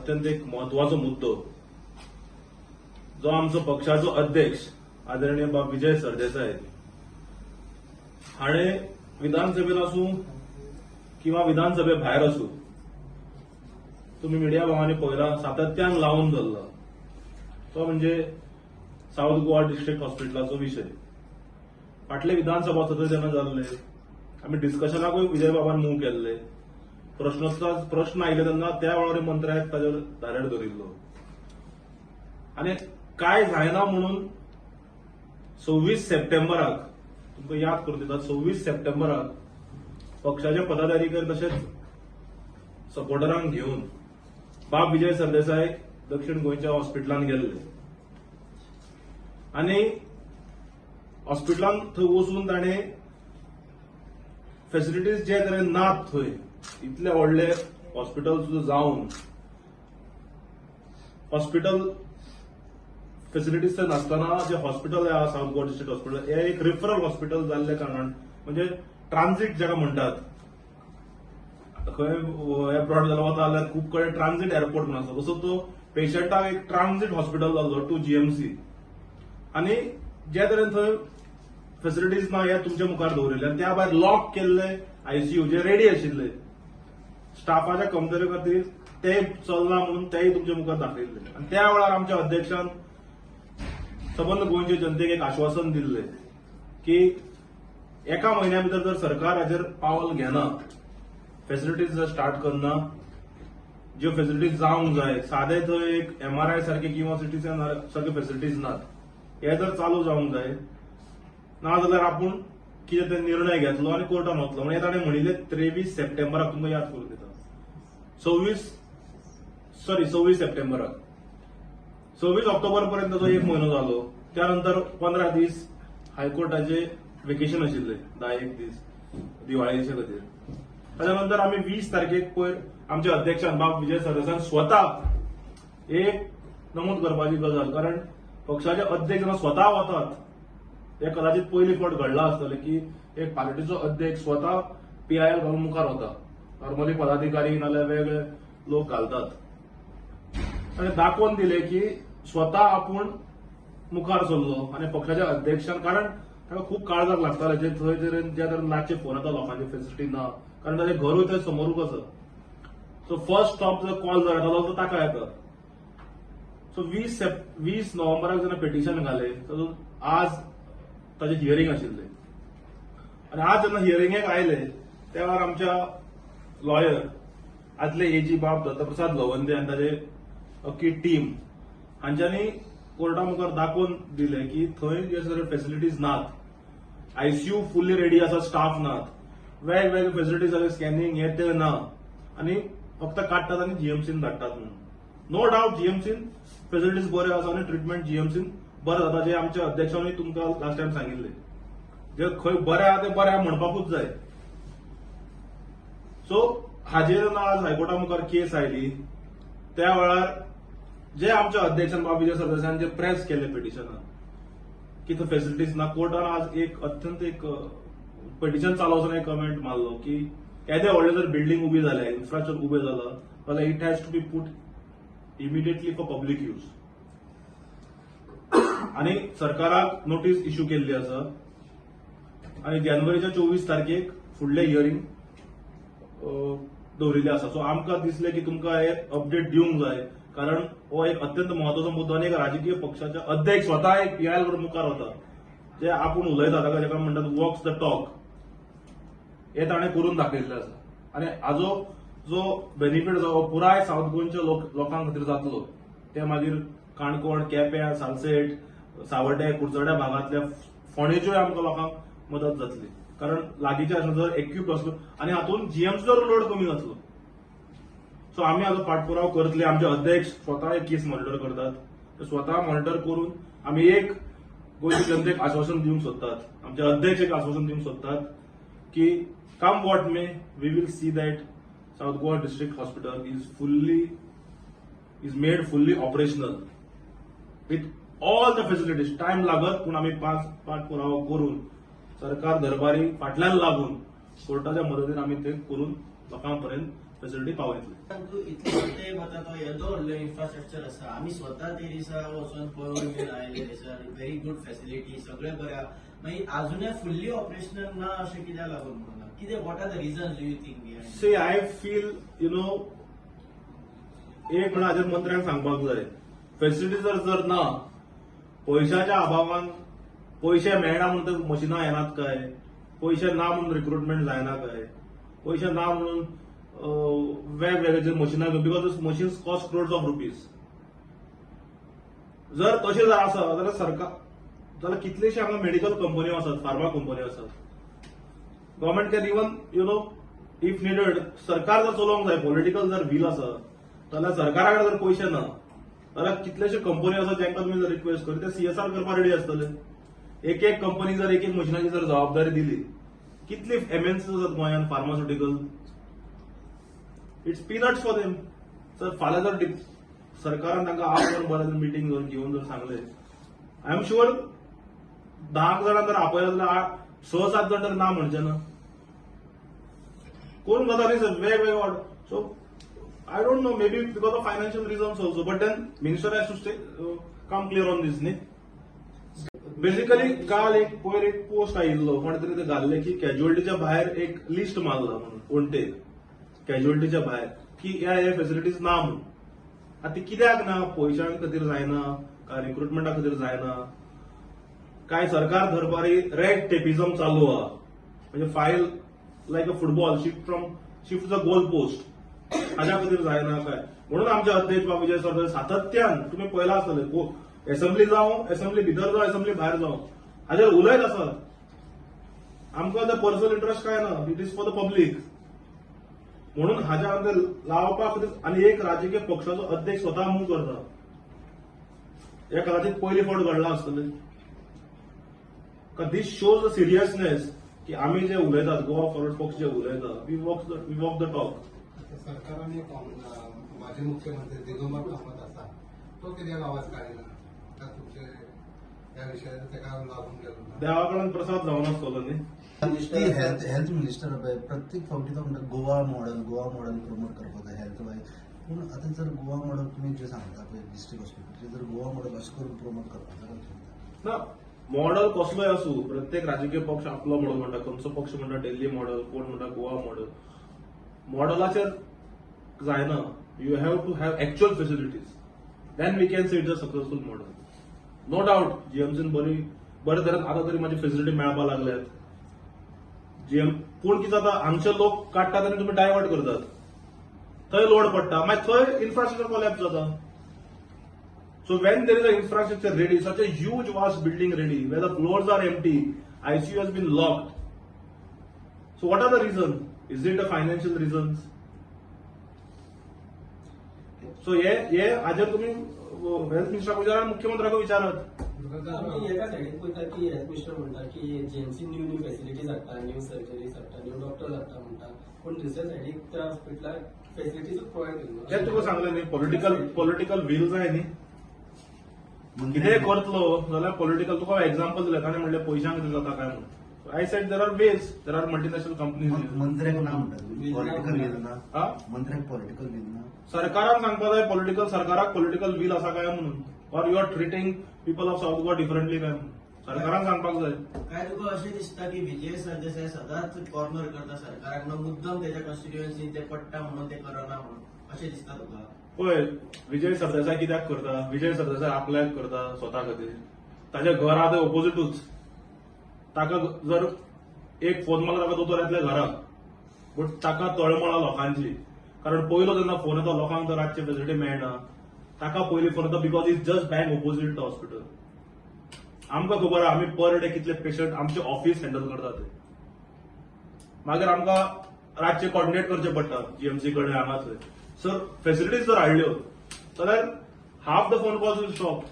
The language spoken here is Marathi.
अत्यंत एक महत्वाचो मुद्दो जो आमचो पक्षाचो अध्यक्ष आदरणीय बाब विजय सरदेसाय हाणे विधानसभेत आसूं किंवा विधानसभे भायर आसूं तुम्ही मिडिया भावांनी पळयला सातत्यान लावून धरला तो म्हणजे साऊथ गोवा डिस्ट्रिक्ट हॉस्पिटलाचो विषय. फाटले विधानसभा सत्र जेन्ना जाल्ले आमी डिस्कशनाकूय विजय बाबान मूव केल्ले प्रश्न आयले तेन्ना त्या वेळार मंत्र्याक ताजेर धारेर धरिल्लो आनी काय जायना म्हणून 26 सप्टेंबराक तुमकां याद करून दिता 26 सप्टेंबराक पक्षाचे पदाधिकारी तशेंच सपोर्टरांक घेवन बाब विजय सरदेसाय दक्षिण गोंयच्या हॉस्पिटलांत गेल्ले आनी हॉस्पिटलांत थंय वचून ताणे फॅसिलिटीज जे तरेन नात थंय इतले व्हडले हॉस्पिटल सुद्दां जावन हॉस्पिटल फॅसिलिटीज थंय नासतना जे हॉस्पिटल आहा साऊथ गोवा डिस्ट्रिक्ट हॉस्पिटल हे एक रिफरल हॉस्पिटल जाल्ले कारणान म्हणजे ट्रान्झीट जाका म्हणटात खंय एब्रॉड जालो वता जाल्यार खूब कडेन ट्रान्झीट एअरपोर्ट म्हणून आसता तसो तो पेशंटाक एक ट्रान्झीट हॉस्पिटल जाल्लो टू जीएमसी आनी जे तरेन थंय फॅसिलिटीज ना हे तुमच्या मुखार दवरिल्ले आनी त्या भायर लॉक केल्ले आयसीयू जे रेडी आशिल्ले स्टाफाच्या कमतरे खातीर ते चलना म्हणून तेय तुमच्या मुखार दाखयल्ले आनी त्या वेळार आमच्या अध्यक्षान सबंद गोंयचे जनतेक एक आश्वासन दिल्ले की एका म्हयन्या भितर जर सरकार हाजेर पावल घेना फॅसिलिटीज जर स्टार्ट करना ज्यो फॅसिलिटीज जावंक जाय सादे थंय एक एमआरआय सारखे किंवा सिटी स्कॅन सारखे फॅसिलिटीज नात हे जर चालू जावंक जाय नाजाल्यार आपूण कितें ते निर्णय घेतलो आनी कोर्टान वतलो म्हणजे ताणें म्हणिल्ले 23 सप्टेंबराक तुमकां याद करून दिता 26 सप्टेंबराक 26 ऑक्टोबर पर्यंत जो एक म्हयनो जालो त्यानंतर 15 दीस हायकोर्टाचे वेकेशन आशिल्ले 10 दीस दिवाळेचे खातीर त्यानंतर आम्ही 20 तारखेक पयर आमच्या अध्यक्षान बाब विजय सरदेसाय स्वता एक नमूद करपाची गजाल कारण पक्षाचे अध्यक्ष जेन्ना स्वता वतात हे कदाचित पयली फावट घडला आसतलें की एक पार्टीचो अध्यक्ष स्वता पीआयएल घालून मुखार वता नॉर्मली पदाधिकारी नाल्यार वेगळे लोक घालतात आनी दाखोवन दिले की स्वता आपूण मुखार सरलो आनी पक्षाच्या अध्यक्षान कारण ताका खूब काळजाक लागताले जे थंय ज्या तरेन लागचे फोन येता लोकांची फॅसिलिटी ना कारण ताचें घरूय थंय समोरूच आसा सो फर्स्ट स्टॉप जर कॉल जर येतालो तो ताका येता सो 20 नोव्हेंबराक जेन्ना पिटिशन घाले तातूंत आज ताचे हियरींग आशिल्ले आनी आज जेन्ना हियरींगेक आयले त्या वेळार आमच्या लॉयर आदले एजी बाब दत्तप्रसाद लवंदे आनी ताचे अख्खी टीम हांच्यांनी कोर्टा मुखार दाखोवन दिले की थंय जे सगळे फॅसिलिटीज नात आयसीयू फुल्ली रेडी आसा स्टाफ नात वेगवेगळे फॅसिलिटीज जाले स्कॅनिंग हे ते ना आनी फक्त काडटात आनी जीएमसीन धाडटात म्हणून नो डावट जीएमसीन फॅसिलिटीज बऱ्यो आसा आनी ट्रिटमेंट जीएमसीन बरें जाता जे आमच्या अध्यक्षांनी तुमकां लास्ट टायम सांगिल्ले जे खंय बरें आहा ते बरें आहा म्हणपाकूच जाय सो हाजेर आज हायकोर्टा मुखार केस आयली त्या वेळार जे आमच्या अध्यक्षान बाब विजय सरदेसायान जे प्रेस केले पिटिशनान की थंय फॅसिलिटीज ना कोर्टान आज एक अत्यंत एक पिटिशन चालवतना एक कमेंट मारलो की येदे व्हडले जर बिल्डींग उबी जाले इन्फ्रास्ट्रक्चर उबें जालां जाल्यार it has to be put immediately for public use आनी सरकाराक नोटीस इश्यू केल्ली आसा आनी जानेवारीच्या 24 तारखेक फुडले हियरींग दवरिल्ले आसा सो आमकां दिसलें की तुमकां हे अपडेट दिवंक जाय कारण हो एक अत्यंत महत्वाचो मुद्दो आनी एक राजकीय पक्षाचे अध्यक्ष स्वता एक पीआयएल करून मुखार वता जे आपूण उलयता ताका जेका म्हणटात वॉक्स द टॉक हे ताणें करून दाखयल्लें आसा आनी हाजो जो बेनिफीट जो पुराय साऊथ गोंयच्या लोकां खातीर जातलो ते मागीर काणकोण केप्यां सालसेट सावर्डे कुडचड्या भागांतल्या फोंडेच्योय आमकां लोकांक मदत जातली कारण लागींचे जर एक्यूप आसलो आनी हातूंत जीएमसीचो लोड कमी जातलो सो आमी हाजो पाठपुराव करतले आमचे अध्यक्ष स्वता एक केस मॉनिटर करतात स्वता मॉनिटर करून आमी एक गोंयच्या जनतेक आश्वासन दिवंक सोदतात आमचे अध्यक्ष एक आश्वासन दिवंक सोदतात की come what may we will see that south Goa district hospital is made fully operational with all the facilities time लागत पूण आमी पाठपुरावो करून सरकार दरबारी फाटल्यान लागून कोर्टाच्या मदतीन आमी ते करून लोकांपर्यंत फेसिलिटी पावयतले. परंतु इतले ते म्हणटा तो येदो व्हडलो इन्फ्रास्ट्रक्चर आसा आमी स्वता ते दिसा वचून पळोवन बीन आयले सर व्हेरी गुड फॅसिलिटी सगळे बरे आहा. मागीर अजूनय फुल्ली ऑपरेशनल ना अशें कित्याक लागून म्हणून कितें what are the reasons do you think behind? See I feel एक म्हणून हाजेर मंत्र्यांक सांगपाक जाय, फेसिलिटी जर ना, पयशाच्या अभावान पयशे मेळना म्हणून ते मशिनां येनात काय, पयशे ना म्हणून रिक्रुटमेंट जायना काय, पयशे ना म्हणून वेगवेगळे मशिनां घेवन, because this machines cost crores of rupees. जर तशें जर आसा जाल्यार जाल्यार कितलेशे हांगा मेडिकल कंपन्यो आसात, फार्मा कंपन्यो आसात. Government can even if needed सरकार जर चलोवंक जाय, पॉलिटिकल जर वील आसा जाल्यार सरकारा कडेन जर पयशे ना जाल्यार कितलेशे कंपन्यो आसात जांकां तुमी जर रिक्वेस्ट करी ते सीएसआर करपाक रेडी आसतले. एक कंपनी जर एक मशिनाची जर जबाबदारी दिली, कितली एमएनसी आसात गोंयांत pharmaceutical, it's peanuts for them. Sir फाल्यां जर सरकारान तांकां आज बरें मिटींग घेवन जर सांगलें, आय एम शुअर 10 जाणां जर आपयले जाल्यार 6-7 जाण तर ना म्हणचे ना. करून जाता न्ही सर वेगवेगळे. So I don't know, maybe because of financial reasons also, but then minister has to stay come clear on this न्ही. बेसिकली काल एक पोस्ट आयिल्लो कोणे तरी ते घाल्ले की कॅज्युअलिटीच्या भायर एक लिस्ट मारला म्हणून कोणते कॅज्युअलिटीच्या भायर की हे फेसिलिटीज ना म्हणून. आता ती कित्याक ना? पयशां खातीर जायना काय रिक्रुटमेंटा खातीर जायना काय सरकार दरबारी रेड टेपिझम चालू आहा, म्हणजे file like a football shift the goal post हाज्या खातीर जायना काय म्हणून आमचे अध्यक्ष बाबा विजय सरदेसाय सातत्यान तुमी पळयला आसतले असेंब्ली जावं, असेंब्ली भितर जावं, असेंब्ली भायर जावं, हाजेर उलयत आसात. आमकां ते पर्सनल इंटरेस्ट काय ना, it is for the public. म्हणून हाज्या अंदर लावपा खातीर आनी एक राजकीय पक्षाचो अध्यक्ष स्वता मूव करता, हे कदाचित पयली फावट घडला आसतलें. दीस शोज द सिरियसनेस की आमी जे उलयतात, गोवा फॉरवर्ड पक्ष जे उलयता, वी वॉक द टॉक. सरकारान एक माजी मुख्यमंत्री दिगंबर कामत आसा, तो कित्याक आवाज काडिना? तुमचे त्या विशयाचेर तेका लागून गेलो ना? देवा कडल्यान प्रसाद जावन आसतलो न्ही. हेल्थ मिनिस्टर प्रत्येक फावटी तो म्हणटा गोवा मॉडल प्रमोट करपाक जाय हेल्थ वायज. पूण आतां जर गोवा मॉडल तुमी जे सांगता पळय डिस्ट्रिक्ट हॉस्पिटल, जर गोवा मॉडल अशें करून प्रमोट करपाक जाय ना, मॉडल कसलोय आसूं, प्रत्येक राजकीय पक्ष आपलो मॉडल म्हणटा. खंयचो पक्ष म्हणटा दिल्ली मॉडल, कोण म्हणटा गोवा मॉडल. मॉडलाचेर जायना. You have to have actual facilities, then we can say it a successful model. No doubt जीएमसीन बरे तरेन आतां तरी माझी फेसिलिटी मेळपाक लागल्यात. पूण कितें जाता, हांगचे लोक काडटात आनी तुमी डायवर्ट करतात, थंय लोड पडटा, मागीर थंय इन्फ्रास्ट्रक्चर कोलॅप्स जाता. So when there is an infrastructure ready, such a huge vast building ready, where the floors are empty, ICU has been locked. So what are the reasons? Is it the financial reasons? So हाजेर तुम्ही हेल्थ मिनिस्टराक विचारा, मुख्यमंत्र्याक विचारात. आमी एका सायडीन पळयता की हेल्थ मिनिस्टर म्हणटा की जीएमसी न्यू फॅसिलिटीज हाडटा, न्यू सर्जरीज हाडटा, न्यू डॉक्टर्स हाडटा म्हणटा, पूण दुसऱ्या सायडीक त्या हॉस्पिटलाक फॅसिलिटीज प्रोवायड करना. हें तुका सांगलें न्ही, पॉलिटिकल वील जाय न्ही. कितेंय करतलो जाल्यार पॉलिटिकल. तुका एक्झाम्पल दिलें, ताणें म्हणलें पयशांक कितें जाता काय म्हणून. I said there are ways, there are multinational companies. मंत्र्याक ना म्हणटा पॉलिटिकल वील ना, हा, मंत्र्याक पॉलिटिकल वील ना. सरकारान सांगपा जाय सरकाराक पॉलिटिकल वील आसा काय म्हणून, or you are treating people of south Goa differently काय म्हणून सरकारान सांगपाक जाय. काय तुका अशें दिसता की विजय सरदेसाय सदांच कॉर्नर करता सरकाराक, मुद्दम त्याच्या कॉन्स्टिट्युएन्सीन ते पडटा म्हणून ते करना म्हणून अशें दिसता तुका? पळय, विजय सरदेसाय कित्याक करता? विजय सरदेसाय आपल्याक करता स्वता खातीर. ताजें घर आहा तें ऑपोजिटूच. ताका जर एक फोन मारला ताका दोतोर येतले घराक, बट ताका तळमळा लोकांची. कारण पयलो जेन्ना फोन येता लोकांक तर रातचे फेसिलिटी मेळना, ताका पयलीं फोन येता because is just bank opposite to hospital. आमकां खबर आहा आमी पर डे कितले पेशंट आमचे ऑफिस हँडल करता ते. मागीर आमकां रातचे कॉर्डिनेट करचे पडटा जीएमसी कडेन हांगा थंय. सर फेसिलिटीज जर हाडल्यो जाल्यार half the phone calls will stop.